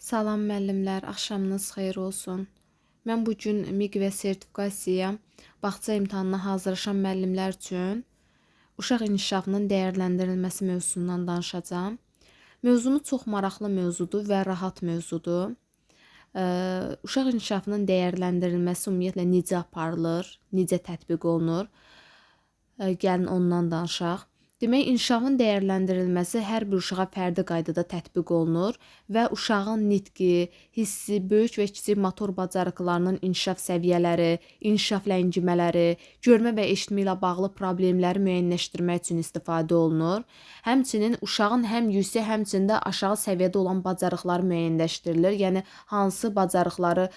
Salam müəllimlər, axşamınız xeyir olsun. Mən bu gün MİQ və sertifikasiya bağça imtahanına hazırlaşan müəllimlər üçün uşaq inkişafının dəyərləndirilməsi mövzusundan danışacağam. Mövzumuz çox maraqlı mövzudur və rahat mövzudur. Uşaq inkişafının dəyərləndirilməsi ümumiyyətlə necə aparılır, necə tətbiq olunur? Gəlin ondan danışaq. Demək, inkişafın dəyərləndirilməsi hər bir uşağa fərdi qaydada tətbiq olunur və uşağın nitqi, hissi, böyük və kiçik motor bacarıqlarının inkişaf səviyyələri, inkişaf ləngimələri, görmə və eşitmə ilə bağlı problemləri müəyyənləşdirmək üçün istifadə olunur. Həmçinin uşağın həm yüksək, həmçində aşağı səviyyədə olan bacarıqları müəyyənləşdirilir. Yəni, hansı bacarıqları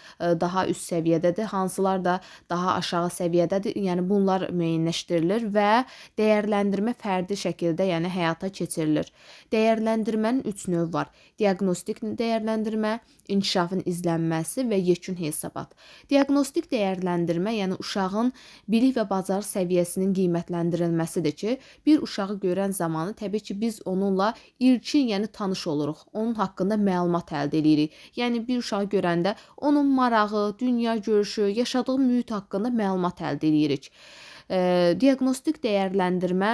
daha üst səviyyədədir, hansılar da daha aşağı səviyyədədir. Yəni, bunlar müəyyənləşdirilir və dəyərləndirmə fərdi şəkildə, yəni həyata keçirilir. Dəyərləndirmənin 3 növü var. Diaqnostik dəyərləndirmə, inkişafın izlənməsi və yekun hesabat. Diaqnostik dəyərləndirmə, yəni uşağın bilik və bacarıq səviyyəsinin qiymətləndirilməsidir ki, bir uşağı görən zamanı təbii ki, biz onunla ilkin, yəni tanış oluruq. Onun haqqında məlumat əldə edirik. Yəni bir uşağı görəndə onun marağı, dünya görüşü, yaşadığı mühit haqqında məlumat əldə edirik. Diaqnostik dəyərləndirmə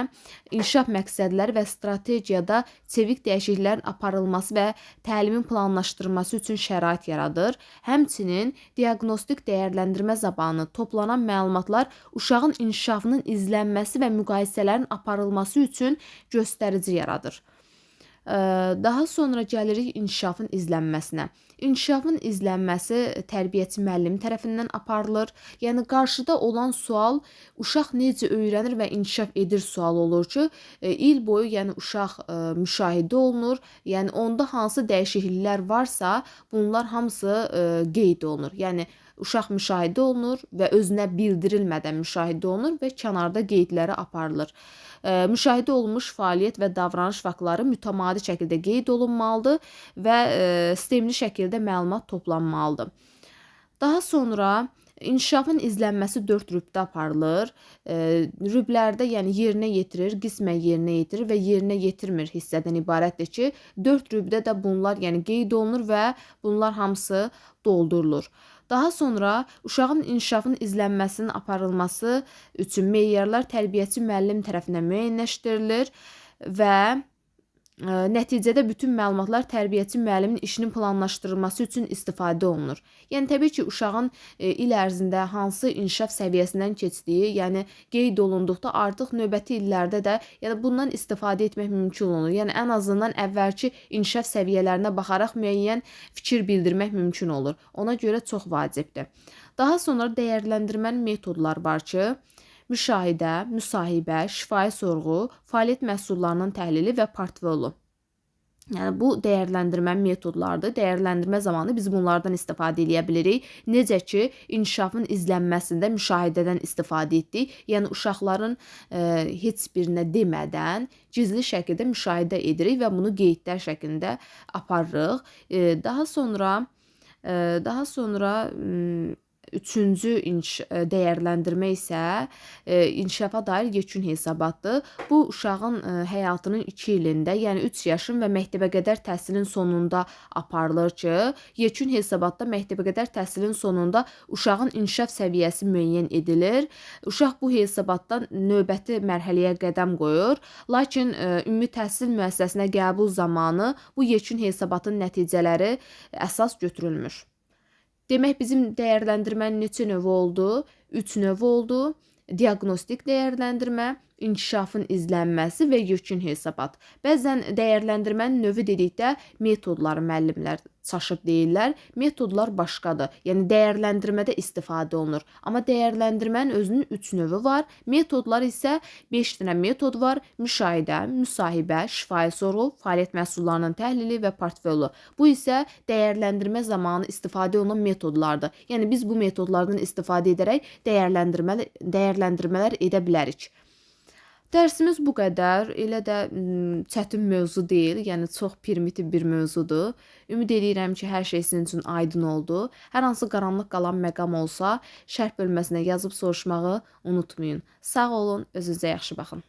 inkişaf məqsədləri və strategiyada çevik dəyişikliklərin aparılması və təlimin planlaşdırılması üçün şərait yaradır. Həmçinin diaqnostik dəyərləndirmə zamanı toplanan məlumatlar uşağın inkişafının izlənməsi və müqayisələrin aparılması üçün göstərici yaradır. Daha sonra gəlirik inkişafın izlənməsinə. İnkişafın izlənməsi tərbiyəçi müəllim tərəfindən aparılır. Yəni, qarşıda olan sual uşaq necə öyrənir və inkişaf edir sualı olur ki, il boyu yəni uşaq müşahidə olunur. Yəni, onda hansı dəyişikliklər varsa, bunlar hamısı qeyd olunur. Yəni, uşaq müşahidə olunur və özünə bildirilmədən müşahidə olunur və kənarda qeydləri aparılır. Müşahidə olunmuş fəaliyyət və davranış faktları mütəmadi şəkildə qeyd olunmalıdır və sistemli şəkildə məlumat toplanmalıdır. Daha sonra inkişafın izlənməsi 4 rübdə aparılır. Rüblərdə yəni yerinə yetirir, qismən yerinə yetirir və yerinə yetirmir hissədən ibarətdir ki, 4 rübdə də bunlar yəni qeyd olunur və bunlar hamısı doldurulur. Daha sonra uşağın inkişafının izlənməsinin aparılması üçün meyarlar tərbiyəçi müəllim tərəfindən müəyyənləşdirilir və nəticədə bütün məlumatlar tərbiyəçi müəllimin işinin planlaşdırılması üçün istifadə olunur. Yəni, təbii ki, uşağın il ərzində hansı inkişaf səviyyəsindən keçdiyi, yəni qeyd olunduqda artıq növbəti illərdə də yəni bundan istifadə etmək mümkün olur. Yəni, ən azından əvvəlki inkişaf səviyyələrinə baxaraq müəyyən fikir bildirmək mümkün olur. Ona görə çox vacibdir. Daha sonra dəyərləndirmənin metodları var ki, müşahidə, müsahibə, şifahi sorğu, fəaliyyət məhsullarının təhlili və portfolu. Yəni, bu dəyərləndirmə metodlardır. Dəyərləndirmə zamanı biz bunlardan istifadə edə bilirik. Necə ki, inkişafın izlənməsində müşahidədən istifadə etdik. Yəni, uşaqların heç birinə demədən gizli şəkildə müşahidə edirik və bunu qeydlər şəklində aparırıq. Daha sonra üçüncü dəyərləndirmə isə inkişafa dair yekun hesabatdır. Bu, uşağın həyatının 2 ilində, yəni 3 yaşın və məktəbəqədər təhsilin sonunda aparılır ki, yekun hesabatda məktəbəqədər təhsilin sonunda uşağın inkişaf səviyyəsi müəyyən edilir. Uşaq bu hesabatdan növbəti mərhələyə qədəm qoyur. Lakin ümumi təhsil müəssisəsinə qəbul zamanı bu yekun hesabatın nəticələri əsas götürülmür. Demək, bizim dəyərləndirmənin neçə növü oldu? 3 növü oldu. Diaqnostik dəyərləndirmə, inkişafın izlənməsi və yekun hesabat. Bəzən dəyərləndirmənin növü dedikdə metodları müəllimlər çaşıb deyirlər. Metodlar başqadır. Yəni, dəyərləndirmədə istifadə olunur. Amma dəyərləndirmənin özünün 3 növü var. Metodlar isə 5 dənə metod var. Müşahidə, müsahibə, şifahi sorğu, fəaliyyət məhsullarının təhlili və portfolu. Bu isə dəyərləndirmə zamanı istifadə olunan metodlardır. Yəni, biz bu metodlardan istifadə edərək dəyərləndirmələr edə bilərik. Dərsimiz bu qədər. Elə də çətin mövzu deyil. Yəni, çox primitiv bir mövzudur. Ümid edirəm ki, hər şey sizin üçün aydın oldu. Hər hansı qaranlıq qalan məqam olsa, şərh bölməsinə yazıb soruşmağı unutmayın. Sağ olun, özünüzə yaxşı baxın.